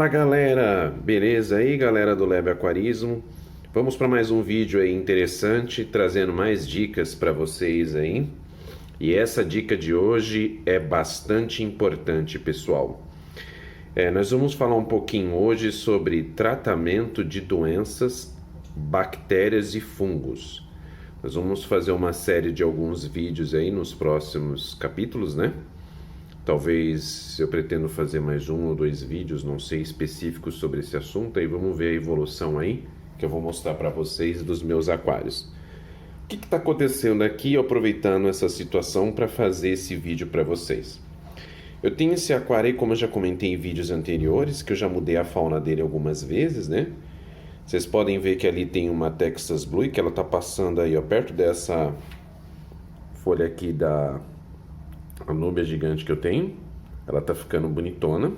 Fala galera, beleza aí galera do Lab Aquarismo? Vamos para mais um vídeo aí interessante, trazendo mais dicas para vocês aí. E essa dica de hoje é bastante importante, pessoal. Nós vamos falar um pouquinho hoje sobre tratamento de doenças, bactérias e fungos. Nós vamos fazer uma série de alguns vídeos aí nos próximos capítulos, né? Talvez eu pretendo fazer mais um ou dois vídeos, não sei, específicos sobre esse assunto. Aí vamos ver a evolução aí, que eu vou mostrar para vocês dos meus aquários. O que está acontecendo aqui, aproveitando essa situação para fazer esse vídeo para vocês? Eu tenho esse aquário aí, como eu já comentei em vídeos anteriores, que eu já mudei a fauna dele algumas vezes, né? Vocês podem ver que ali tem uma Texas Blue, que ela está passando aí, ó, perto dessa folha aqui da Anúbia gigante que eu tenho. Ela tá ficando bonitona.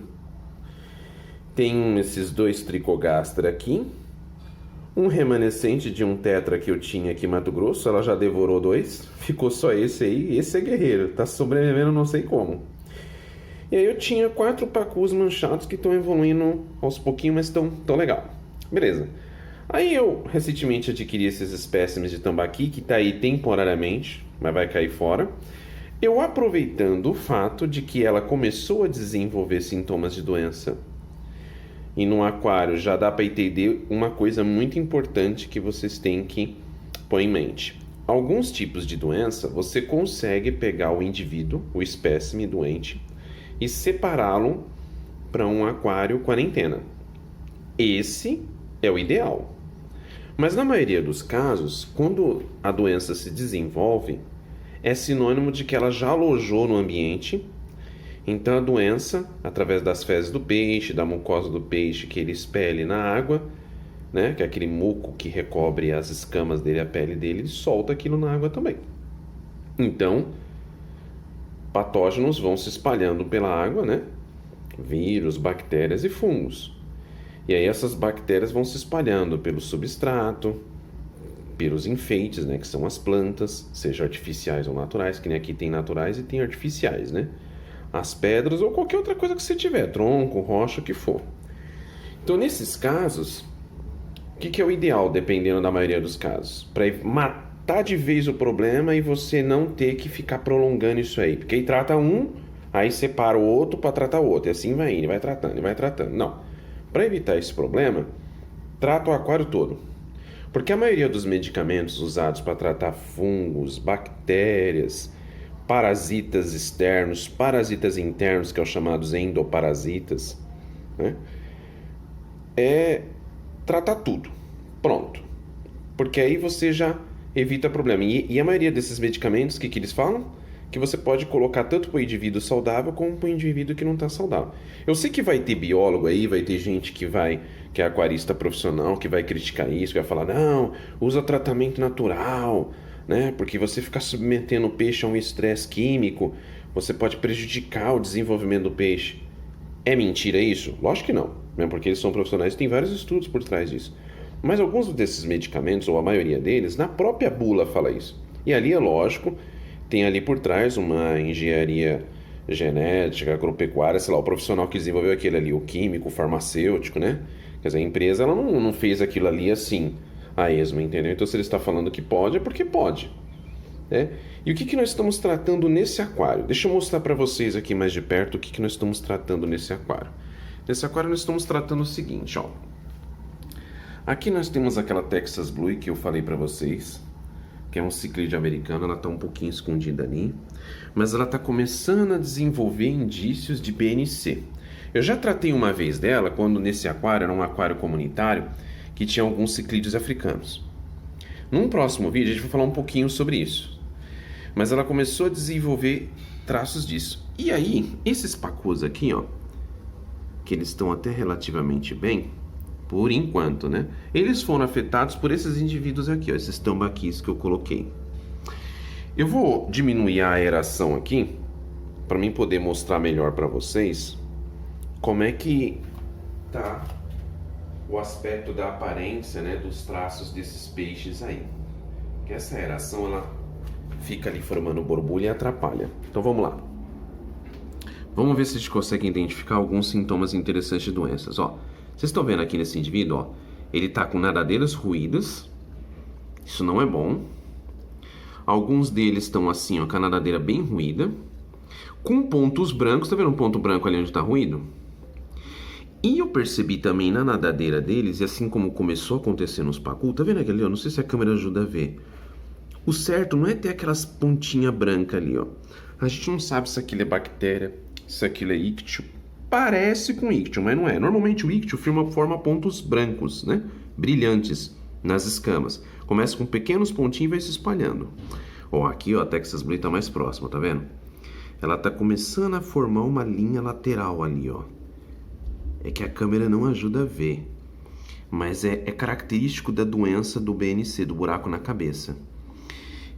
Tem esses dois Trichogaster aqui. Um remanescente de um tetra que eu tinha aqui em Mato Grosso. Ela já devorou dois. Ficou só esse aí. Esse é guerreiro. Tá sobrevivendo não sei como. E aí eu tinha 4 pacus manchados que estão evoluindo aos pouquinhos, mas estão legal. Beleza. Aí eu recentemente adquiri esses espécimes de tambaqui que tá aí temporariamente, mas vai cair fora. Eu aproveitando o fato de que ela começou a desenvolver sintomas de doença, e no aquário já dá para entender uma coisa muito importante que vocês têm que pôr em mente. Alguns tipos de doença você consegue pegar o indivíduo, o espécime doente, e separá-lo para um aquário quarentena. Esse é o ideal. Mas na maioria dos casos, quando a doença se desenvolve, é sinônimo de que ela já alojou no ambiente. Então a doença, através das fezes do peixe, da mucosa do peixe que ele expele na água, né, que é aquele muco que recobre as escamas dele, a pele dele, ele solta aquilo na água também. Então, patógenos vão se espalhando pela água, né? Vírus, bactérias e fungos. E aí essas bactérias vão se espalhando pelo substrato, pelos enfeites, né, que são as plantas, seja artificiais ou naturais, que nem aqui tem naturais e tem artificiais, né? As pedras ou qualquer outra coisa que você tiver, tronco, rocha, o que for. Então, nesses casos, o que é o ideal, dependendo da maioria dos casos? Para matar de vez o problema e você não ter que ficar prolongando isso aí. Porque aí trata um, aí separa o outro para tratar o outro. E assim vai indo, vai tratando, e vai tratando. Não. Para evitar esse problema, trata o aquário todo. Porque a maioria dos medicamentos usados para tratar fungos, bactérias, parasitas externos, parasitas internos, que são chamados endoparasitas, né? É tratar tudo. Pronto. Porque aí você já evita problema. E a maioria desses medicamentos, o que eles falam? Que você pode colocar tanto para o indivíduo saudável como para o indivíduo que não está saudável. Eu sei que vai ter biólogo aí, vai ter gente que é aquarista profissional, que vai criticar isso, que vai falar, não, usa tratamento natural, né? Porque você ficar submetendo o peixe a um estresse químico, você pode prejudicar o desenvolvimento do peixe. É mentira isso? Lógico que não, né? Porque eles são profissionais e tem vários estudos por trás disso. Mas alguns desses medicamentos, ou a maioria deles, na própria bula fala isso. E ali é lógico, tem ali por trás uma engenharia genética, agropecuária, sei lá, o profissional que desenvolveu aquele ali, o químico, o farmacêutico, né? Quer dizer, a empresa ela não fez aquilo ali assim, a esmo, entendeu? Então se ele está falando que pode, é porque pode, né? E o que nós estamos tratando nesse aquário? Deixa eu mostrar para vocês aqui mais de perto o que nós estamos tratando nesse aquário. Nesse aquário nós estamos tratando o seguinte, ó. Aqui nós temos aquela Texas Blue que eu falei para vocês, que é um ciclide americano, ela está um pouquinho escondida ali, mas ela está começando a desenvolver indícios de BNC. Eu já tratei uma vez dela, quando nesse aquário, era um aquário comunitário, que tinha alguns ciclídeos africanos. Num próximo vídeo a gente vai falar um pouquinho sobre isso. Mas ela começou a desenvolver traços disso. E aí, esses pacus aqui, ó, que eles estão até relativamente bem, por enquanto, né? Eles foram afetados por esses indivíduos aqui, ó, esses tambaquis que eu coloquei. Eu vou diminuir a aeração aqui, para mim poder mostrar melhor para vocês como é que tá o aspecto da aparência, né, dos traços desses peixes aí. Que essa aeração, ela fica ali formando borbulha e atrapalha. Então vamos lá. Vamos ver se a gente consegue identificar alguns sintomas interessantes de doenças. Ó, vocês estão vendo aqui nesse indivíduo, ó, ele tá com nadadeiras ruídas. Isso não é bom. Alguns deles estão assim, ó, com a nadadeira bem ruída, com pontos brancos. Tá vendo um ponto branco ali onde tá ruído? E eu percebi também na nadadeira deles, e assim como começou a acontecer nos pacu, tá vendo aquele ali, ó? Não sei se a câmera ajuda a ver. O certo não é ter aquelas pontinhas brancas ali, ó. A gente não sabe se aquilo é bactéria, se aquilo é ictio. Parece com ictio, mas não é. Normalmente o ictio forma pontos brancos, né? Brilhantes nas escamas. Começa com pequenos pontinhos e vai se espalhando. Ó, aqui, ó, a Texas Blue tá mais próxima, tá vendo? Ela tá começando a formar uma linha lateral ali, ó. É que a câmera não ajuda a ver. Mas é característico da doença do BNC, do buraco na cabeça.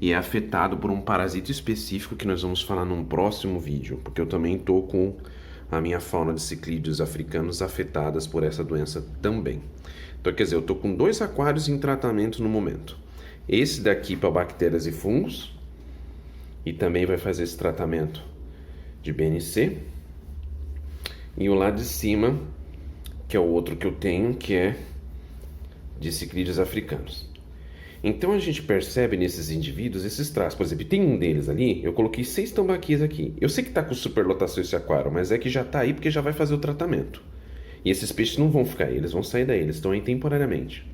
E é afetado por um parasita específico que nós vamos falar num próximo vídeo, porque eu também tô com a minha fauna de ciclídeos africanos afetadas por essa doença também. Então, quer dizer, eu tô com 2 aquários em tratamento no momento. Esse daqui para bactérias e fungos, e também vai fazer esse tratamento de BNC. E o lá de cima, que é o outro que eu tenho, que é de ciclídeos africanos. Então a gente percebe nesses indivíduos esses traços. Por exemplo, tem um deles ali, eu coloquei 6 tambaquis aqui. Eu sei que está com superlotação esse aquário, mas é que já está aí porque já vai fazer o tratamento. E esses peixes não vão ficar aí, eles vão sair daí, eles estão aí temporariamente.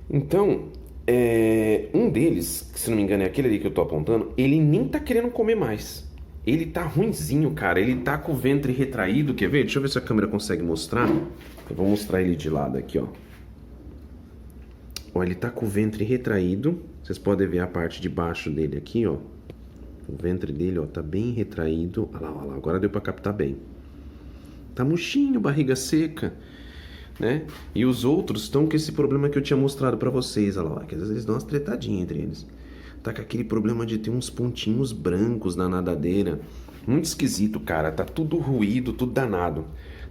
Então, um deles, que se não me engano é aquele ali que eu estou apontando, ele nem está querendo comer mais. Ele tá ruinzinho, cara. Ele tá com o ventre retraído. Quer ver? Deixa eu ver se a câmera consegue mostrar. Eu vou mostrar ele de lado aqui, ó. Ó, ele tá com o ventre retraído. Vocês podem ver a parte de baixo dele aqui, ó. O ventre dele, ó, tá bem retraído. Olha lá, olha lá. Agora deu pra captar bem. Tá murchinho, barriga seca, né? E os outros estão com esse problema que eu tinha mostrado pra vocês. Olha lá, que às vezes eles dão umas tretadinhas entre eles. Tá com aquele problema de ter uns pontinhos brancos na nadadeira. Muito esquisito, cara. Tá tudo ruído, tudo danado.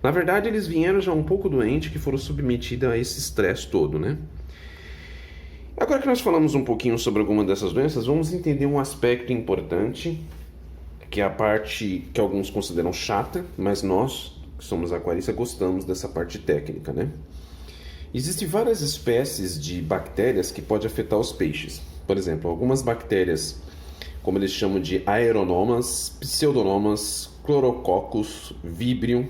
Na verdade, eles vieram já um pouco doentes, que foram submetidos a esse estresse todo, né? Agora que nós falamos um pouquinho sobre alguma dessas doenças, vamos entender um aspecto importante, que é a parte que alguns consideram chata, mas nós, que somos aquaristas, gostamos dessa parte técnica, né? Existem várias espécies de bactérias que podem afetar os peixes. Por exemplo, algumas bactérias, como eles chamam de aeronomas, pseudonomas, chlorococcus, vibrio,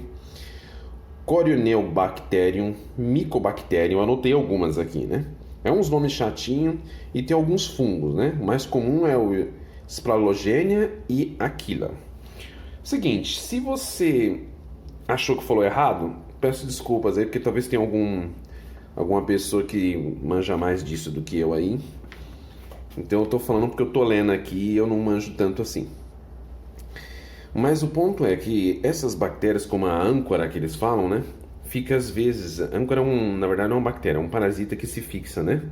corioneobacterium, mycobacterium, anotei algumas aqui, né? É uns nomes chatinhos e tem alguns fungos, né? O mais comum é o Splalogenia e Aquila. Seguinte, se você achou que falou errado, peço desculpas aí, porque talvez tenha alguma pessoa que manja mais disso do que eu aí. Então eu tô falando porque eu tô lendo aqui e eu não manjo tanto assim. Mas o ponto é que essas bactérias, como a âncora que eles falam, né? Fica às vezes... A âncora na verdade não é uma bactéria, é um parasita que se fixa, né?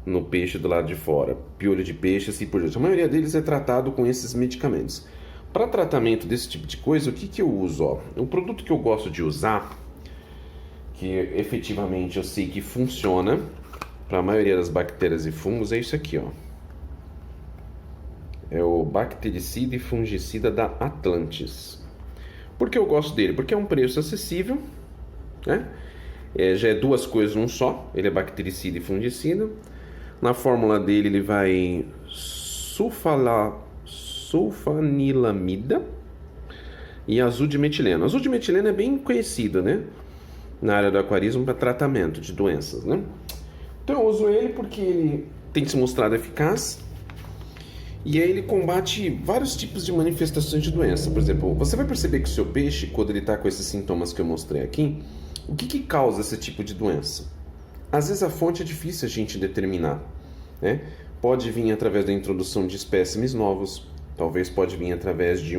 No peixe do lado de fora. Piolho de peixe, assim por diante. A maioria deles é tratado com esses medicamentos. Para tratamento desse tipo de coisa, o que eu uso? Ó? O produto que eu gosto de usar, que efetivamente eu sei que funciona para a maioria das bactérias e fungos, é isso aqui, ó. É o bactericida e fungicida da Atlantis. Por que eu gosto dele? Porque é um preço acessível, né? Já é 2 coisas num só. Ele é bactericida e fungicida. Na fórmula dele ele vai sulfanilamida e azul de metileno. Azul de metileno é bem conhecido, né? Na área do aquarismo para tratamento de doenças, né? Então eu uso ele porque ele tem se mostrado eficaz. E aí ele combate vários tipos de manifestações de doença. Por exemplo, você vai perceber que o seu peixe, quando ele está com esses sintomas que eu mostrei aqui, o que causa esse tipo de doença? Às vezes a fonte é difícil a gente determinar, né? Pode vir através da introdução de espécimes novos, talvez pode vir através de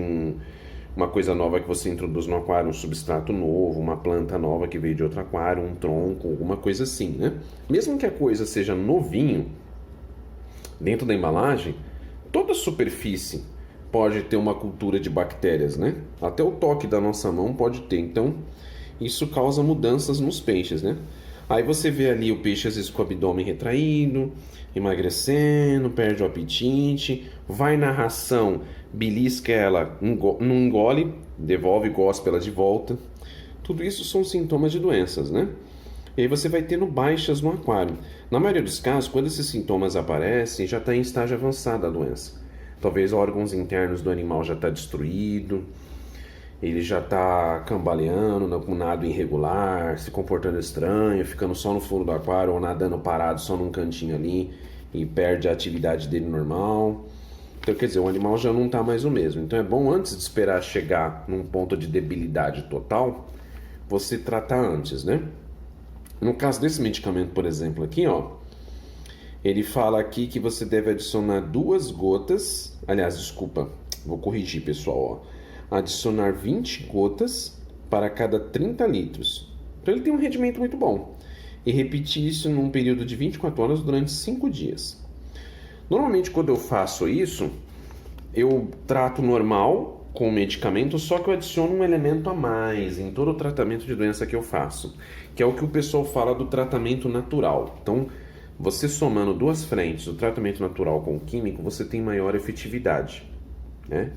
uma coisa nova que você introduz no aquário, um substrato novo, uma planta nova que veio de outro aquário, um tronco, alguma coisa assim, né? Mesmo que a coisa seja novinho, dentro da embalagem, toda superfície pode ter uma cultura de bactérias, né? Até o toque da nossa mão pode ter. Então, isso causa mudanças nos peixes, né? Aí você vê ali o peixe às vezes com o abdômen retraído, emagrecendo, perde o apetite, vai na ração, belisca ela, não engole, devolve, gospe ela de volta. Tudo isso são sintomas de doenças, né? E aí você vai tendo baixas no aquário. Na maioria dos casos, quando esses sintomas aparecem, já está em estágio avançado a doença. Talvez órgãos internos do animal já está destruído, ele já está cambaleando, com nado irregular, se comportando estranho, ficando só no fundo do aquário ou nadando parado só num cantinho ali e perde a atividade dele normal. Então, quer dizer, o animal já não está mais o mesmo. Então é bom, antes de esperar chegar num ponto de debilidade total, você tratar antes, né? No caso desse medicamento, por exemplo, aqui, ó, ele fala aqui que você deve adicionar 2 gotas. Aliás, desculpa, vou corrigir, pessoal, ó. Adicionar 20 gotas para cada 30 litros. Então ele tem um rendimento muito bom. E repetir isso num período de 24 horas durante 5 dias. Normalmente, quando eu faço isso, eu trato normal com o medicamento, só que eu adiciono um elemento a mais em todo o tratamento de doença que eu faço, que é o que o pessoal fala do tratamento natural. Então, você somando 2 frentes, o tratamento natural com o químico, você tem maior efetividade, né?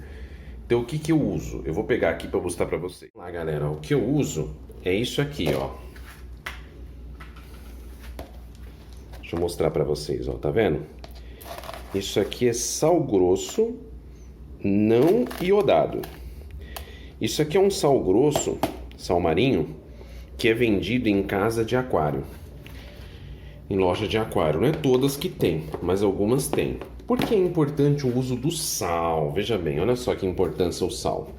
Então, o que eu uso? Eu vou pegar aqui para mostrar para vocês. Lá, galera, o que eu uso é isso aqui, ó. Deixa eu mostrar para vocês, ó, tá vendo? Isso aqui é sal grosso não iodado. Isso aqui é um sal grosso, sal marinho, que é vendido em casa de aquário, em loja de aquário. Não é todas que tem, mas algumas tem. Por que é importante o uso do sal? Veja bem, olha só que importância o sal.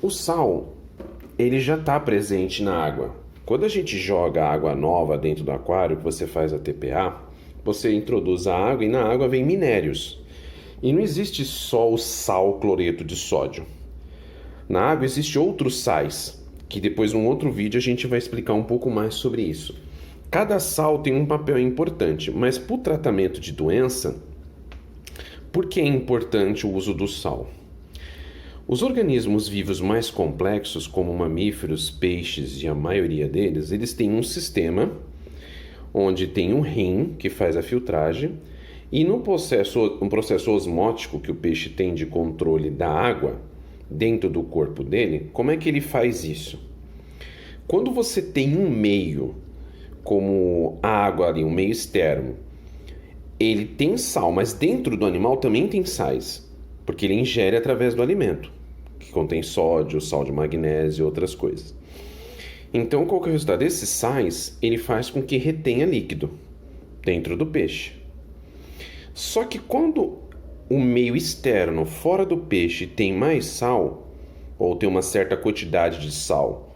O sal, ele já está presente na água. Quando a gente joga água nova dentro do aquário, que você faz a TPA, você introduz a água e na água vem minérios. E não existe só o sal cloreto de sódio. Na água existe outros sais, que depois num outro vídeo a gente vai explicar um pouco mais sobre isso. Cada sal tem um papel importante, mas para o tratamento de doença, por que é importante o uso do sal? Os organismos vivos mais complexos, como mamíferos, peixes e a maioria deles, eles têm um sistema onde tem um rim que faz a filtragem. E no processo osmótico que o peixe tem de controle da água dentro do corpo dele, como é que ele faz isso? Quando você tem um meio, como a água ali, um meio externo, ele tem sal, mas dentro do animal também tem sais, porque ele ingere através do alimento, que contém sódio, sal de magnésio e outras coisas. Então, qual que é o resultado? Esses sais, ele faz com que retenha líquido dentro do peixe. Só que quando o meio externo, fora do peixe, tem mais sal, ou tem uma certa quantidade de sal,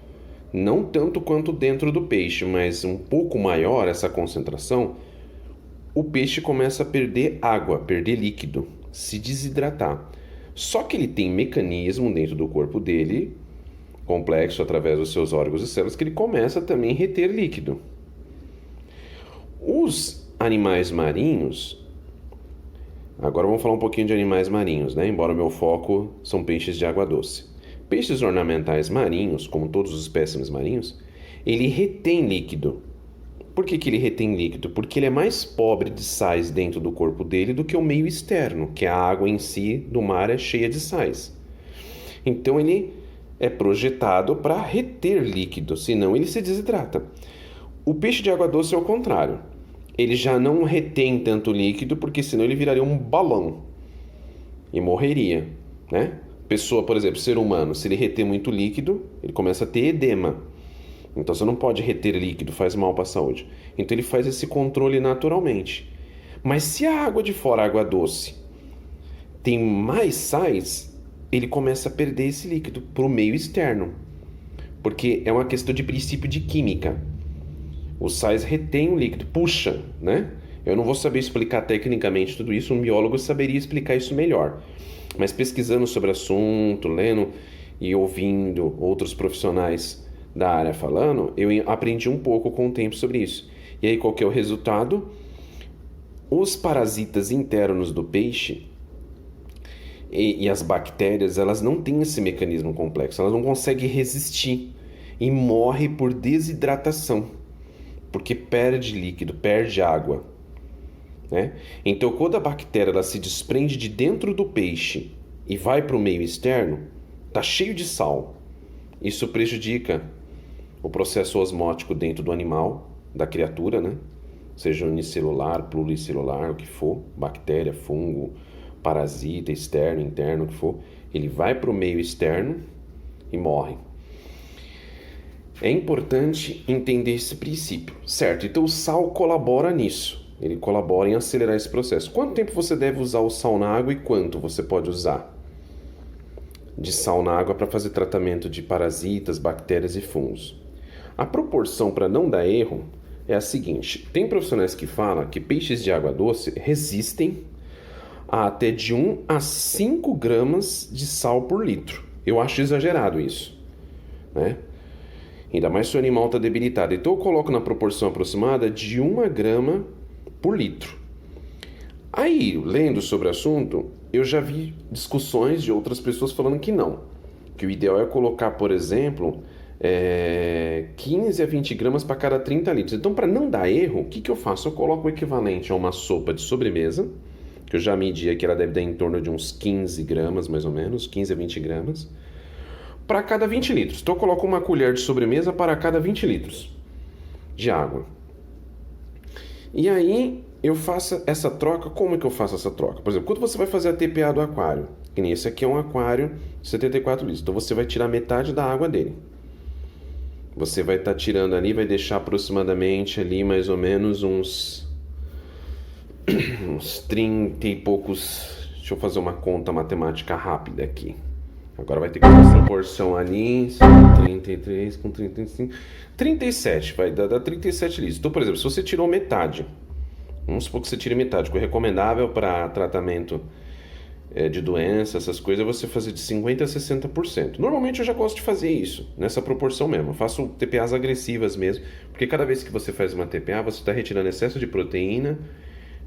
não tanto quanto dentro do peixe, mas um pouco maior essa concentração, o peixe começa a perder água, perder líquido, se desidratar. Só que ele tem mecanismo dentro do corpo dele, complexo através dos seus órgãos e células, que ele começa também a reter líquido. Os animais marinhos... Agora vamos falar um pouquinho de animais marinhos, né? Embora o meu foco são peixes de água doce. Peixes ornamentais marinhos, como todos os espécimes marinhos, ele retém líquido. Por que ele retém líquido? Porque ele é mais pobre de sais dentro do corpo dele do que o meio externo, que a água em si do mar é cheia de sais. Então ele é projetado para reter líquido, senão ele se desidrata. O peixe de água doce é o contrário. Ele já não retém tanto líquido, porque senão ele viraria um balão e morreria, né? Pessoa, por exemplo, ser humano, se ele reter muito líquido, ele começa a ter edema. Então você não pode reter líquido, faz mal para a saúde. Então ele faz esse controle naturalmente. Mas se a água de fora, a água doce, tem mais sais, ele começa a perder esse líquido para o meio externo. Porque é uma questão de princípio de química. Os sais retêm o líquido, puxa, né? Eu não vou saber explicar tecnicamente tudo isso, um biólogo saberia explicar isso melhor. Mas pesquisando sobre o assunto, lendo e ouvindo outros profissionais da área falando, eu aprendi um pouco com o tempo sobre isso. E aí qual que é o resultado? Os parasitas internos do peixe e as bactérias, elas não têm esse mecanismo complexo, elas não conseguem resistir e morrem por desidratação. Porque perde líquido, perde água. né? Então, quando a bactéria ela se desprende de dentro do peixe e vai para o meio externo, tá cheio de sal. Isso prejudica o processo osmótico dentro do animal, da criatura, né? Seja unicelular, pluricelular, o que for, bactéria, fungo, parasita, externo, interno, o que for, ele vai para o meio externo e morre. É importante entender esse princípio, certo? Então o sal colabora nisso, ele colabora em acelerar esse processo. Quanto tempo você deve usar o sal na água e quanto você pode usar de sal na água para fazer tratamento de parasitas, bactérias e fungos? A proporção para não dar erro é a seguinte: tem profissionais que falam que peixes de água doce resistem a até de 1 a 5 gramas de sal por litro. Eu acho exagerado isso, né? Ainda mais se o animal está debilitado. Então eu coloco na proporção aproximada de 1 grama por litro. Aí, lendo sobre o assunto, eu já vi discussões de outras pessoas falando que não. Que o ideal é colocar, por exemplo, 15 a 20 gramas para cada 30 litros. Então, para não dar erro, o que eu faço? Eu coloco o equivalente a uma sopa de sobremesa, que eu já medi aqui, ela deve dar em torno de uns 15 gramas, mais ou menos, 15 a 20 gramas, para cada 20 litros. Então, eu coloco uma colher de sobremesa para cada 20 litros de água. E aí, eu faço essa troca. Como é que eu faço essa troca? Por exemplo, quando você vai fazer a TPA do aquário, que nem esse aqui é um aquário de 74 litros, então você vai tirar metade da água dele. Você vai estar tirando ali, vai deixar aproximadamente ali mais ou menos uns 30 e poucos. Deixa eu fazer uma conta matemática rápida aqui. Agora vai ter que fazer essa porção ali, 33 com 35, 37, vai dar 37 litros. Então, por exemplo, se você tirou metade, vamos supor que você tire metade, que o recomendável para tratamento de doença, essas coisas, é você fazer de 50% a 60%. Normalmente eu já gosto de fazer isso, nessa proporção mesmo. Eu faço TPAs agressivas mesmo, porque cada vez que você faz uma TPA, você está retirando excesso de proteína,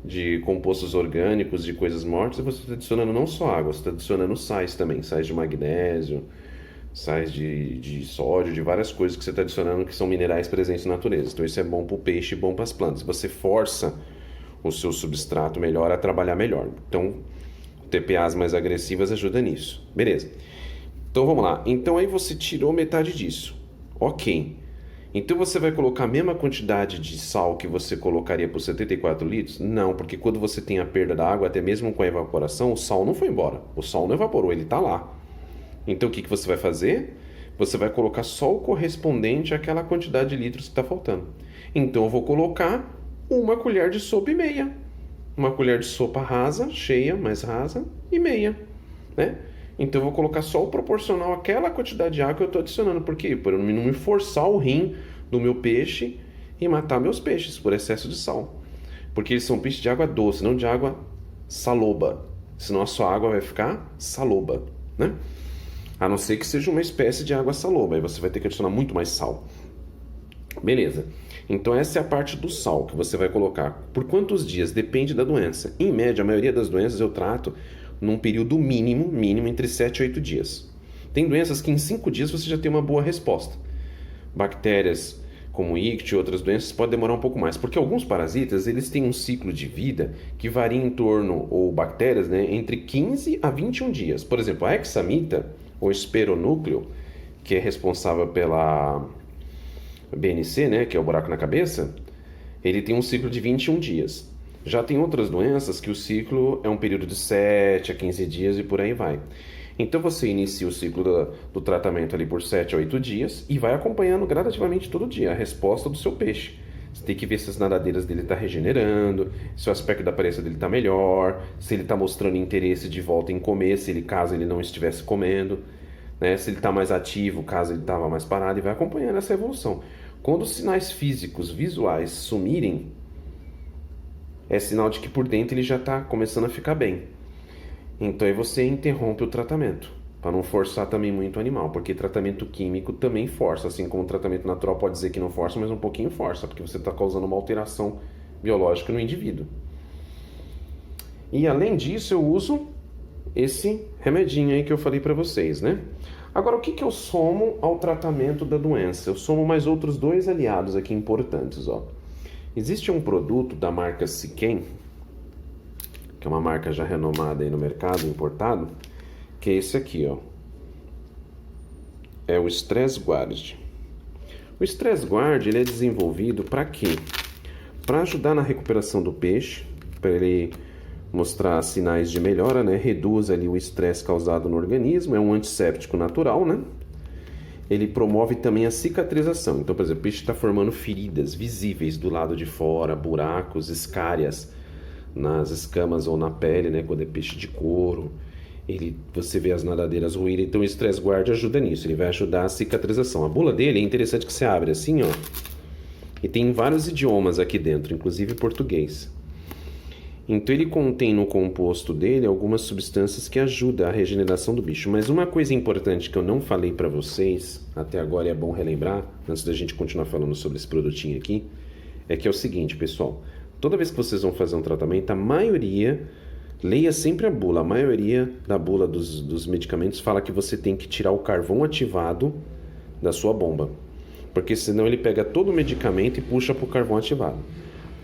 de compostos orgânicos, de coisas mortas, e você está adicionando não só água, você está adicionando sais também, sais de magnésio, sais de sódio, de várias coisas que você está adicionando que são minerais presentes na natureza. Então isso é bom para o peixe e bom para as plantas. Você força o seu substrato melhor a trabalhar melhor. Então, TPAs mais agressivas ajudam nisso. Beleza. Então vamos lá. Então aí você tirou metade disso. Ok. Então você vai colocar a mesma quantidade de sal que você colocaria por 74 litros? Não, porque quando você tem a perda da água, até mesmo com a evaporação, o sal não foi embora. O sal não evaporou, ele está lá. Então o que você vai fazer? Você vai colocar só o correspondente àquela quantidade de litros que está faltando. Então eu vou colocar 1 colher de sopa e meia. 1 colher de sopa rasa, cheia, mais rasa, e meia, né? Então eu vou colocar só o proporcional àquela quantidade de água que eu estou adicionando. Por quê? Para eu não me forçar o rim do meu peixe e matar meus peixes por excesso de sal. Porque eles são peixes de água doce, não de água saloba. Senão a sua água vai ficar saloba, né? A não ser que seja uma espécie de água saloba. Aí você vai ter que adicionar muito mais sal. Beleza. Então essa é a parte do sal que você vai colocar. Por quantos dias? Depende da doença. Em média, a maioria das doenças eu trato num período mínimo entre 7 e 8 dias. Tem doenças que em 5 dias você já tem uma boa resposta. Bactérias como ictio e outras doenças podem demorar um pouco mais, porque alguns parasitas eles têm um ciclo de vida que varia em torno, ou bactérias, né, entre 15 a 21 dias. Por exemplo, a hexamita, ou esperonúcleo, que é responsável pela BNC, né, que é o buraco na cabeça, ele tem um ciclo de 21 dias. Já tem outras doenças que o ciclo é um período de 7 a 15 dias e por aí vai. Então você inicia o ciclo do tratamento ali por 7 a 8 dias e vai acompanhando gradativamente todo dia a resposta do seu peixe. Você tem que ver se as nadadeiras dele estão regenerando, se o aspecto da aparência dele está melhor, se ele está mostrando interesse de volta em comer, caso ele não estivesse comendo, né? Se ele está mais ativo, caso ele estava mais parado, e vai acompanhando essa evolução. Quando os sinais físicos, visuais sumirem, é sinal de que por dentro ele já está começando a ficar bem. Então aí você interrompe o tratamento, para não forçar também muito o animal, porque tratamento químico também força, assim como o tratamento natural pode dizer que não força, mas um pouquinho força, porque você está causando uma alteração biológica no indivíduo. E além disso eu uso esse remedinho aí que eu falei para vocês, né? Agora, o que eu somo ao tratamento da doença? Eu somo mais outros 2 aliados aqui importantes, ó. Existe um produto da marca Siquem, que é uma marca já renomada aí no mercado, importado, que é esse aqui, ó. É o Stress Guard. O Stress Guard, ele é desenvolvido para quê? Para ajudar na recuperação do peixe, para ele mostrar sinais de melhora, né? Reduz ali o estresse causado no organismo, é um antisséptico natural, né? Ele promove também a cicatrização. Então, por exemplo, o peixe está formando feridas visíveis do lado de fora, buracos, escárias nas escamas ou na pele, né? Quando é peixe de couro, você vê as nadadeiras ruírem. Então, o Stress Guard ajuda nisso. Ele vai ajudar a cicatrização. A bula dele é interessante que você abre assim, ó. E tem vários idiomas aqui dentro, inclusive português. Então ele contém no composto dele algumas substâncias que ajudam a regeneração do bicho. Mas uma coisa importante que eu não falei para vocês, até agora é bom relembrar, antes da gente continuar falando sobre esse produtinho aqui, é que é o seguinte, pessoal. Toda vez que vocês vão fazer um tratamento, a maioria, leia sempre a bula, a maioria da bula dos medicamentos fala que você tem que tirar o carvão ativado da sua bomba. Porque senão ele pega todo o medicamento e puxa para o carvão ativado.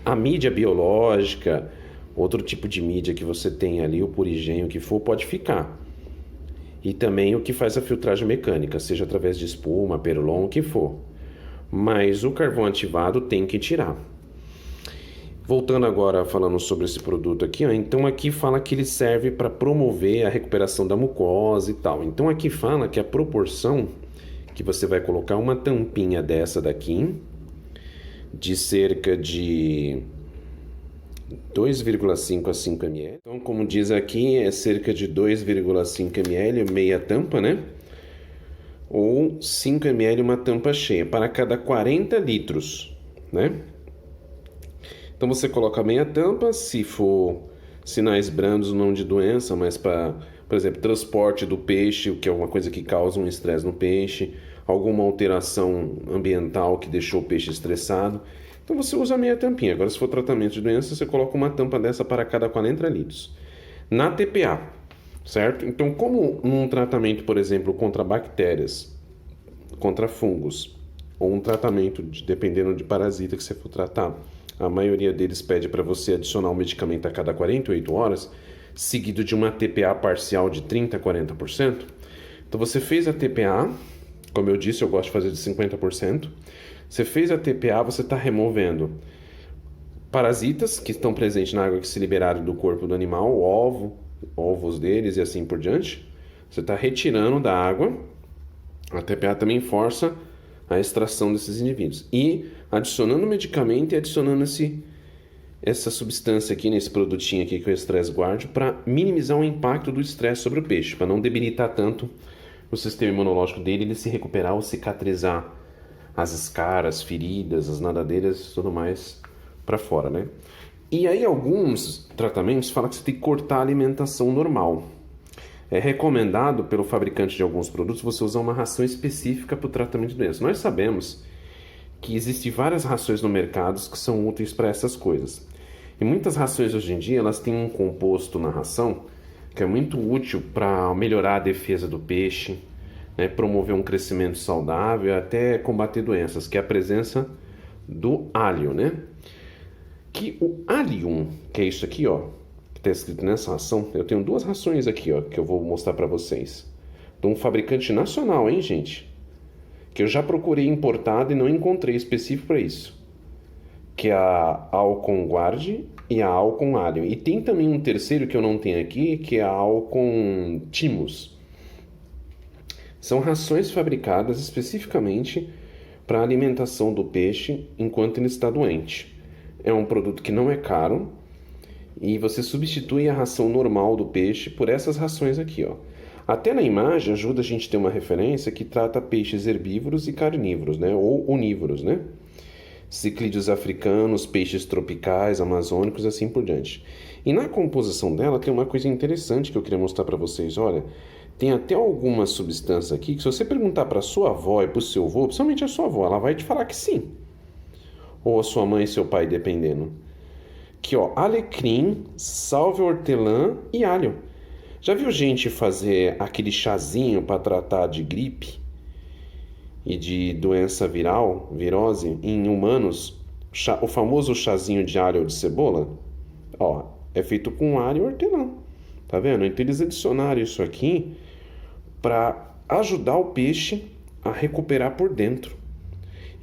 A mídia biológica, outro tipo de mídia que você tem ali, o purigênio, o que for, pode ficar. E também o que faz a filtragem mecânica, seja através de espuma, perlon, o que for. Mas o carvão ativado tem que tirar. Voltando agora falando sobre esse produto aqui, ó, então aqui fala que ele serve para promover a recuperação da mucosa e tal. Então aqui fala que a proporção que você vai colocar uma tampinha dessa daqui, de cerca de 2,5 a 5 ml. Então, como diz aqui, é cerca de 2,5 ml, meia tampa, né? Ou 5 ml uma tampa cheia, para cada 40 litros, né? Então, você coloca meia tampa, se for sinais brandos, não de doença, mas para, por exemplo, transporte do peixe, o que é uma coisa que causa um estresse no peixe, alguma alteração ambiental que deixou o peixe estressado. Então você usa meia tampinha. Agora, se for tratamento de doença, você coloca uma tampa dessa para cada 40 litros. Na TPA, certo? Então, como num tratamento, por exemplo, contra bactérias, contra fungos, ou um tratamento, dependendo de parasita que você for tratar, a maioria deles pede para você adicionar o medicamento a cada 48 horas, seguido de uma TPA parcial de 30% a 40%. Então, você fez a TPA, como eu disse, eu gosto de fazer de 50%. Você fez a TPA, você está removendo parasitas que estão presentes na água que se liberaram do corpo do animal, ovos deles e assim por diante. Você está retirando da água. A TPA também força a extração desses indivíduos. E adicionando medicamento e adicionando essa substância aqui, nesse produtinho aqui que é o Stress Guard, para minimizar o impacto do estresse sobre o peixe, para não debilitar tanto o sistema imunológico dele, ele se recuperar ou cicatrizar as escaras, feridas, as nadadeiras e tudo mais para fora, né? E aí alguns tratamentos falam que você tem que cortar a alimentação normal. É recomendado pelo fabricante de alguns produtos você usar uma ração específica para o tratamento de doenças. Nós sabemos que existem várias rações no mercado que são úteis para essas coisas. E muitas rações hoje em dia elas têm um composto na ração que é muito útil para melhorar a defesa do peixe, né, promover um crescimento saudável e até combater doenças, que é a presença do alho, né? Que o allium, que é isso aqui, ó, que está escrito nessa ração, eu tenho duas rações aqui, ó, que eu vou mostrar para vocês. De um fabricante nacional, hein, gente? Que eu já procurei importado e não encontrei específico para isso. Que é a Alcon Guard e a Alcon Allium. E tem também um terceiro que eu não tenho aqui, que é a Alcon Thymus. São rações fabricadas especificamente para a alimentação do peixe enquanto ele está doente. É um produto que não é caro e você substitui a ração normal do peixe por essas rações aqui, ó. Até na imagem ajuda a gente a ter uma referência que trata peixes herbívoros e carnívoros, né? Ou onívoros, né? Ciclídeos africanos, peixes tropicais, amazônicos, assim por diante. E na composição dela tem uma coisa interessante que eu queria mostrar para vocês, olha. Tem até alguma substância aqui que se você perguntar para sua avó e para o seu avô, principalmente a sua avó, ela vai te falar que sim. Ou a sua mãe e seu pai, dependendo. Que ó, alecrim, salve hortelã e alho. Já viu gente fazer aquele chazinho para tratar de gripe e de doença viral, virose, em humanos? O famoso chazinho de alho ou de cebola? Ó, É feito com alho e hortelã. Tá vendo? Então eles adicionaram isso aqui para ajudar o peixe a recuperar por dentro.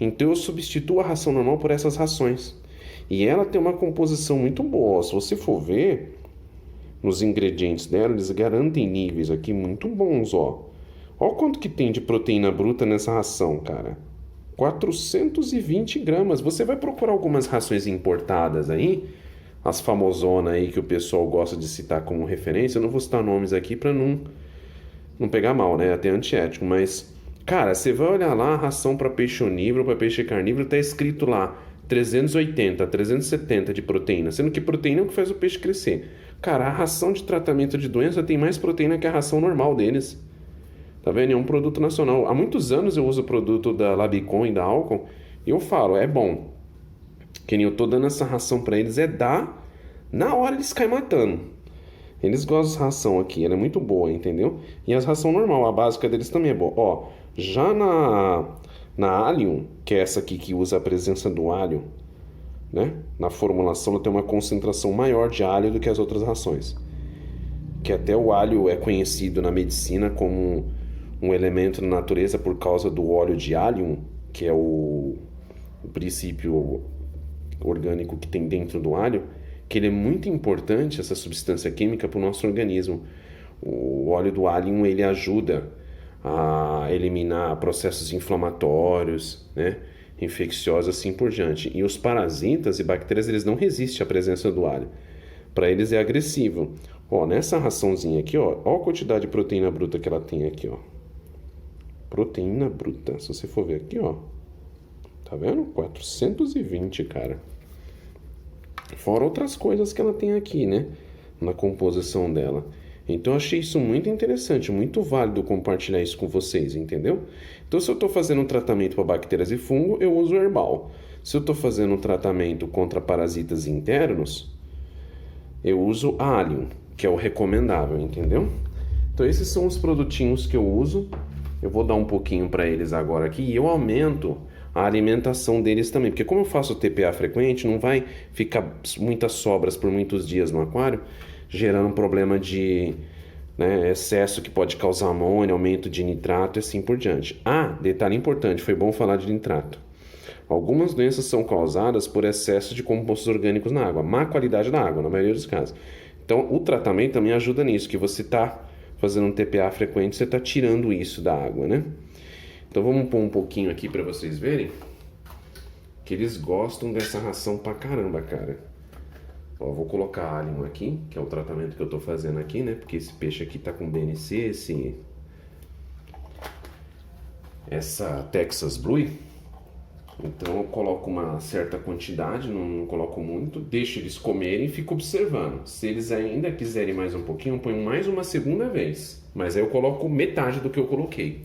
Então eu substituo a ração normal por essas rações. E ela tem uma composição muito boa. Se você for ver nos ingredientes dela, eles garantem níveis aqui muito bons, ó. Olha quanto que tem de proteína bruta nessa ração, cara. 420 gramas. Você vai procurar algumas rações importadas aí, as famosonas aí que o pessoal gosta de citar como referência. Eu não vou citar nomes aqui para não pegar mal, né? Até antiético, mas cara, você vai olhar lá a ração para peixe onívoro, para peixe carnívoro, tá escrito lá 380, 370 de proteína, sendo que proteína é o que faz o peixe crescer. Cara, a ração de tratamento de doença tem mais proteína que a ração normal deles. Tá vendo? É um produto nacional. Há muitos anos eu uso o produto da Labicon e da Alcon e eu falo, é bom. Que nem eu tô dando essa ração para eles, é dar, na hora eles caem matando. Eles gostam dessa ração aqui, ela é muito boa, entendeu? E a ração normal, a básica deles também é boa. Ó, já na Allium, que é essa aqui que usa a presença do alho, né? Na formulação ela tem uma concentração maior de alho do que as outras rações. Que até o alho é conhecido na medicina como um elemento da natureza por causa do óleo de allium, que é o princípio orgânico que tem dentro do alho, que ele é muito importante, essa substância química, para o nosso organismo. O óleo do allium, ele ajuda a eliminar processos inflamatórios, né? Infecciosos, assim por diante. E os parasitas e bactérias, eles não resistem à presença do alho. Para eles é agressivo. Ó, nessa raçãozinha aqui, ó a quantidade de proteína bruta que ela tem aqui, ó. Proteína bruta. Se você for ver aqui, ó. Tá vendo? 420, cara. Fora outras coisas que ela tem aqui, né? Na composição dela. Então eu achei isso muito interessante, muito válido compartilhar isso com vocês, entendeu? Então se eu estou fazendo um tratamento para bactérias e fungo, eu uso herbal. Se eu estou fazendo um tratamento contra parasitas internos, eu uso allium, que é o recomendável, entendeu? Então esses são os produtinhos que eu uso. Eu vou dar um pouquinho para eles agora aqui e eu aumento a alimentação deles também, porque como eu faço TPA frequente, não vai ficar muitas sobras por muitos dias no aquário, gerando um problema de excesso que pode causar amônia, aumento de nitrato e assim por diante. Ah, detalhe importante, foi bom falar de nitrato. Algumas doenças são causadas por excesso de compostos orgânicos na água, má qualidade da água, na maioria dos casos. Então, o tratamento também ajuda nisso, que você está fazendo um TPA frequente, você está tirando isso da água, né? Então, vamos pôr um pouquinho aqui para vocês verem que eles gostam dessa ração pra caramba, cara. Ó, vou colocar alho aqui, que é o tratamento que eu tô fazendo aqui, né? Porque esse peixe aqui tá com BNC, essa Texas Blue. Então eu coloco uma certa quantidade, não coloco muito, deixo eles comerem e fico observando. Se eles ainda quiserem mais um pouquinho, eu ponho mais uma segunda vez. Mas aí eu coloco metade do que eu coloquei.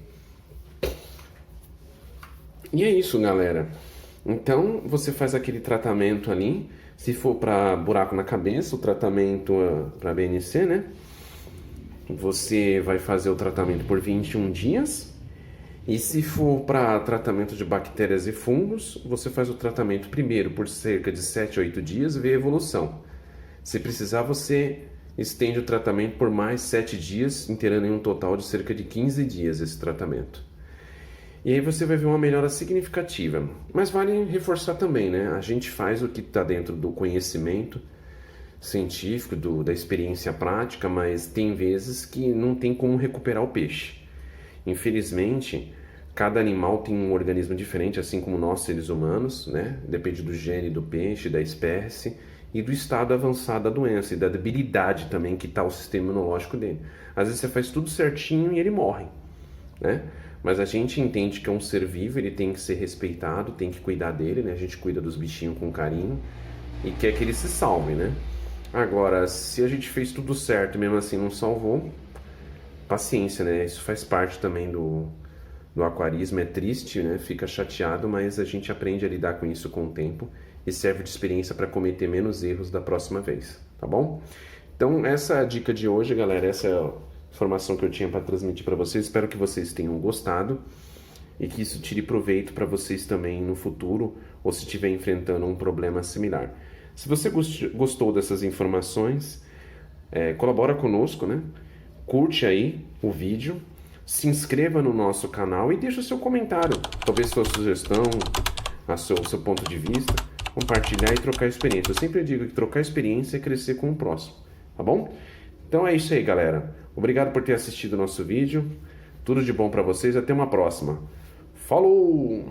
E é isso, galera. Então você faz aquele tratamento ali. Se for para buraco na cabeça, o tratamento para BNC, né? Você vai fazer o tratamento por 21 dias. E se for para tratamento de bactérias e fungos, você faz o tratamento primeiro por cerca de 7 a 8 dias e vê a evolução. Se precisar, você estende o tratamento por mais 7 dias, inteirando em um total de cerca de 15 dias esse tratamento. E aí você vai ver uma melhora significativa. Mas vale reforçar também, né? A gente faz o que está dentro do conhecimento científico, da experiência prática, mas tem vezes que não tem como recuperar o peixe. Infelizmente, cada animal tem um organismo diferente, assim como nós, seres humanos, né? Depende do gene do peixe, da espécie e do estado avançado da doença e da debilidade também que está o sistema imunológico dele. Às vezes você faz tudo certinho e ele morre, né? Mas a gente entende que é um ser vivo, ele tem que ser respeitado, tem que cuidar dele, né? A gente cuida dos bichinhos com carinho e quer que ele se salve, né? Agora, se a gente fez tudo certo e mesmo assim não salvou, paciência, né? Isso faz parte também do aquarismo, é triste, né? Fica chateado, mas a gente aprende a lidar com isso com o tempo e serve de experiência para cometer menos erros da próxima vez, tá bom? Então, essa é a dica de hoje, galera. Essa é a informação que eu tinha para transmitir para vocês. Espero que vocês tenham gostado e que isso tire proveito para vocês também no futuro ou se estiver enfrentando um problema similar. Se você gostou dessas informações, colabora conosco, né? Curte aí o vídeo, se inscreva no nosso canal e deixa o seu comentário, talvez sua sugestão, seu ponto de vista, compartilhar e trocar experiência. Eu sempre digo que trocar experiência é crescer com o próximo, tá bom? Então é isso aí, galera. Obrigado por ter assistido o nosso vídeo. Tudo de bom para vocês. Até uma próxima. Falou!